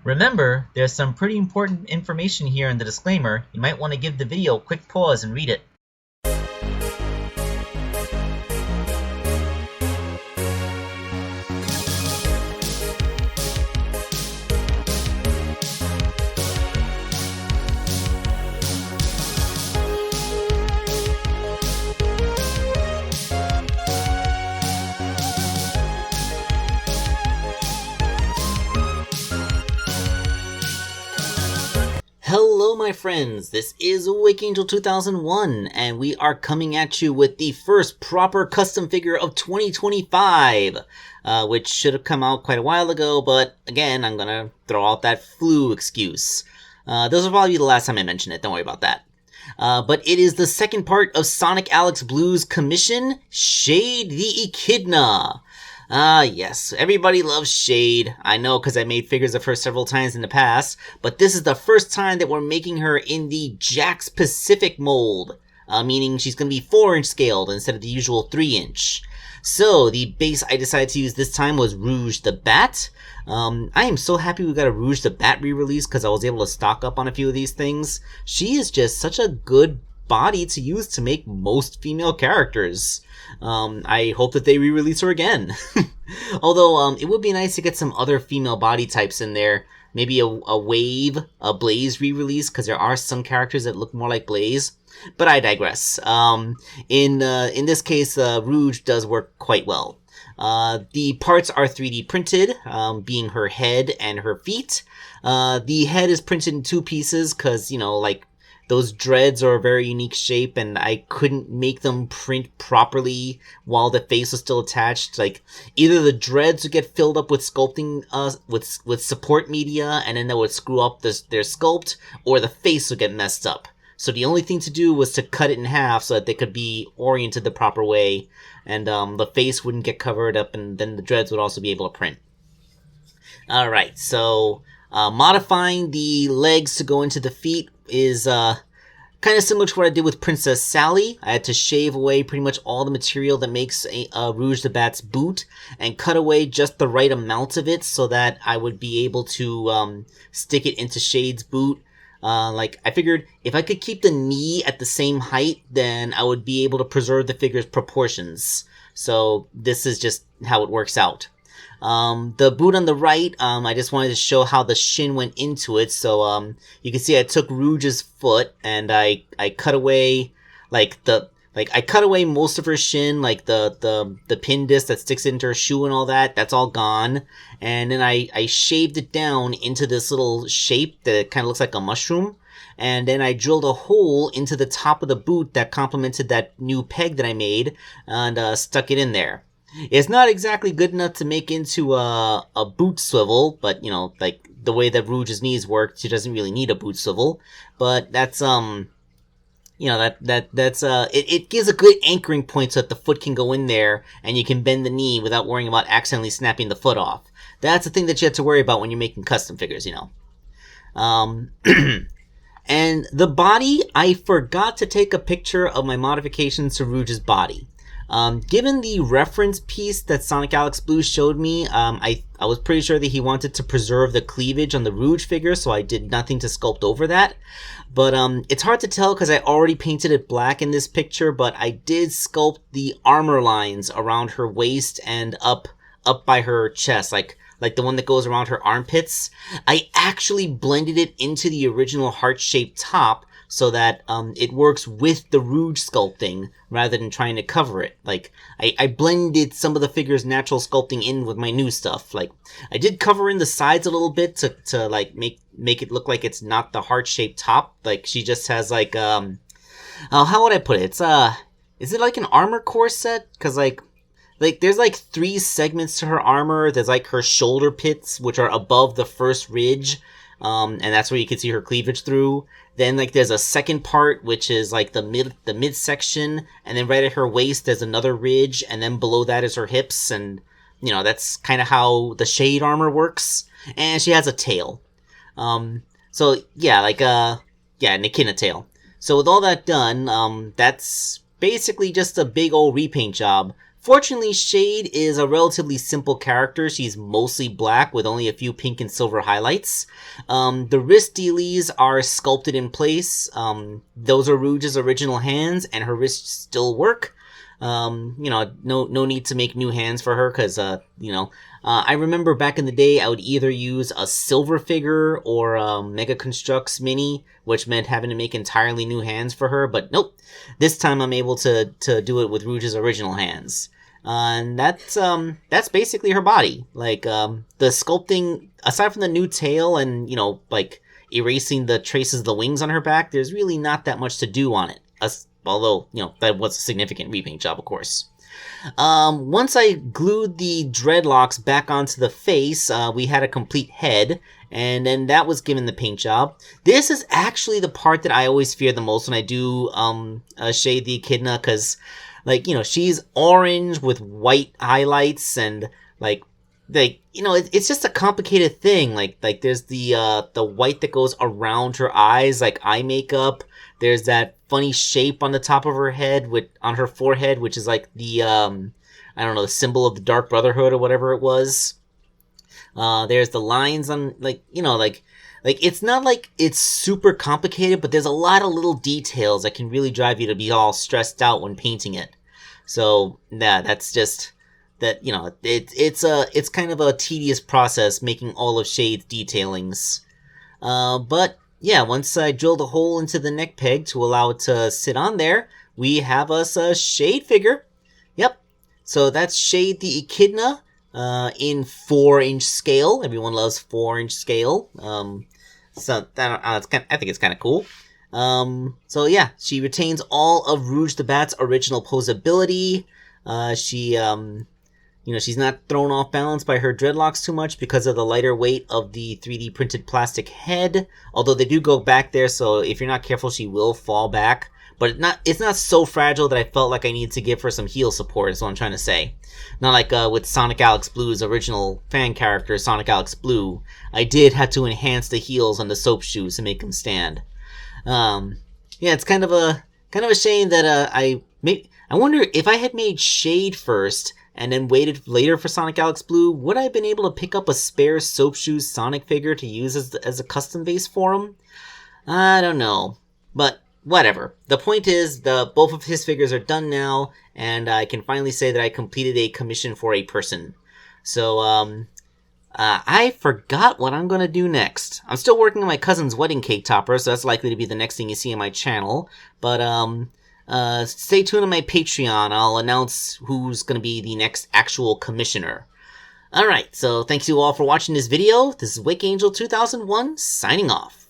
Remember, there's some pretty important information here in the disclaimer. You might want to give the video a quick pause and read it. Hello my friends, this is Wakeangel 2001, and we are coming at you with the first proper custom figure of 2025, which should have come out quite a while ago, but again, I'm gonna throw out that flu excuse. This will probably be the last time I mention it, don't worry about that. But it is the second part of Sonic Alex Blue's commission, Shade the Echidna. Yes, everybody loves Shade. I know because I made figures of her several times in the past, but this is the first time that we're making her in the Jax Pacific mold, meaning she's going to be 4-inch scaled instead of the usual 3-inch. So, the base I decided to use this time was Rouge the Bat. I am so happy we got a Rouge the Bat re-release because I was able to stock up on a few of these things. She is just such a good body to use to make most female characters. I hope that they re-release her again. Although, it would be nice to get some other female body types in there. Maybe a Wave, a Blaze re-release, because there are some characters that look more like Blaze. But I digress. In this case, Rouge does work quite well. The parts are 3D printed, being her head and her feet. The head is printed in 2 pieces, because, you know, like, those dreads are a very unique shape, and I couldn't make them print properly while the face was still attached. Like, either the dreads would get filled up with sculpting, with support media, and then that would screw up their sculpt, or the face would get messed up. So the only thing to do was to cut it in half so that they could be oriented the proper way, and the face wouldn't get covered up, and then the dreads would also be able to print. Alright, so modifying the legs to go into the feet is kind of similar to what I did with Princess Sally. I had to shave away pretty much all the material that makes a Rouge the Bat's boot and cut away just the right amount of it so that I would be able to stick it into Shade's boot. Like, I figured if I could keep the knee at the same height, then I would be able to preserve the figure's proportions. So this is just how it works out. The boot on the right, I just wanted to show how the shin went into it. So, you can see I took Rouge's foot and I cut away, I cut away most of her shin, like the pin disc that sticks into her shoe and all that. That's all gone. And then I shaved it down into this little shape that kind of looks like a mushroom. And then I drilled a hole into the top of the boot that complemented that new peg that I made and stuck it in there. It's not exactly good enough to make into a boot swivel, but, you know, like, the way that Rouge's knees work, she doesn't really need a boot swivel. But that's, you know, it gives a good anchoring point so that the foot can go in there and you can bend the knee without worrying about accidentally snapping the foot off. That's the thing that you have to worry about when you're making custom figures, you know. And the body, I forgot to take a picture of my modifications to Rouge's body. Given the reference piece that Sonic Alex Blue showed me, I was pretty sure that he wanted to preserve the cleavage on the Rouge figure, so I did nothing to sculpt over that. But, it's hard to tell because I already painted it black in this picture, but I did sculpt the armor lines around her waist and up by her chest, like the one that goes around her armpits. I actually blended it into the original heart-shaped top, so that it works with the Rouge sculpting rather than trying to cover it. Like, I blended some of the figure's natural sculpting in with my new stuff. Like, I did cover in the sides a little bit to like make it look like it's not the heart-shaped top. Like, she just has like how would I put it? It's is it like an armor corset? Cause like there's like 3 segments to her armor. There's like her shoulder pits, which are above the first ridge. And that's where you can see her cleavage through. Then, like, there's a second part, which is, like, the midsection, and then right at her waist, there's another ridge, and then below that is her hips, and, you know, that's kind of how the Shade armor works. And she has a tail. So, yeah, like, an Echidna tail. So with all that done, that's basically just a big old repaint job Fortunately, Shade is a relatively simple character. She's mostly black with only a few pink and silver highlights. The wrist dealies are sculpted in place. Those are Rouge's original hands, and her wrists still work. No need to make new hands for her because, I remember back in the day I would either use a silver figure or a Mega Construx mini, which meant having to make entirely new hands for her, but nope. This time I'm able to do it with Rouge's original hands. And that's basically her body. Like, the sculpting, aside from the new tail and, erasing the traces of the wings on her back, there's really not that much to do on it. Although, that was a significant repaint job, of course. Once I glued the dreadlocks back onto the face, we had a complete head, and then that was given the paint job. This is actually the part that I always fear the most when I do, shade the Echidna, cause, she's orange with white highlights, and, it's just a complicated thing. Like there's the white that goes around her eyes, like eye makeup. There's that funny shape on the top of her head on her forehead, which is like the, the symbol of the Dark Brotherhood or whatever it was. There's the lines on, it's not like it's super complicated, but there's a lot of little details that can really drive you to be all stressed out when painting it. So, yeah, that's just, that, it's kind of a tedious process making all of Shade's detailings. But, yeah, once I drilled a hole into the neck peg to allow it to sit on there, we have us a Shade figure. Yep. So that's Shade the Echidna, in 4-inch scale. Everyone loves 4-inch scale. I think it's kind of cool. So yeah, she retains all of Rouge the Bat's original posability. She's not thrown off balance by her dreadlocks too much because of the lighter weight of the 3D printed plastic head. Although they do go back there, so if you're not careful, she will fall back. But it's not so fragile that I felt like I needed to give her some heel support, is what I'm trying to say. Not like with Sonic Alex Blue's original fan character, Sonic Alex Blue. I did have to enhance the heels on the soap shoes to make them stand. It's kind of a shame that I wonder if I had made Shade first and then waited later for Sonic Alex Blue, would I have been able to pick up a spare Soap Shoes Sonic figure to use as a custom base for him? I don't know. But whatever. The point is, both of his figures are done now, and I can finally say that I completed a commission for a person. So, I forgot what I'm going to do next. I'm still working on my cousin's wedding cake topper, so that's likely to be the next thing you see on my channel. But, stay tuned on my Patreon. I'll announce who's going to be the next actual commissioner. Alright, so thanks you all for watching this video. This is Wake Angel 2001, signing off.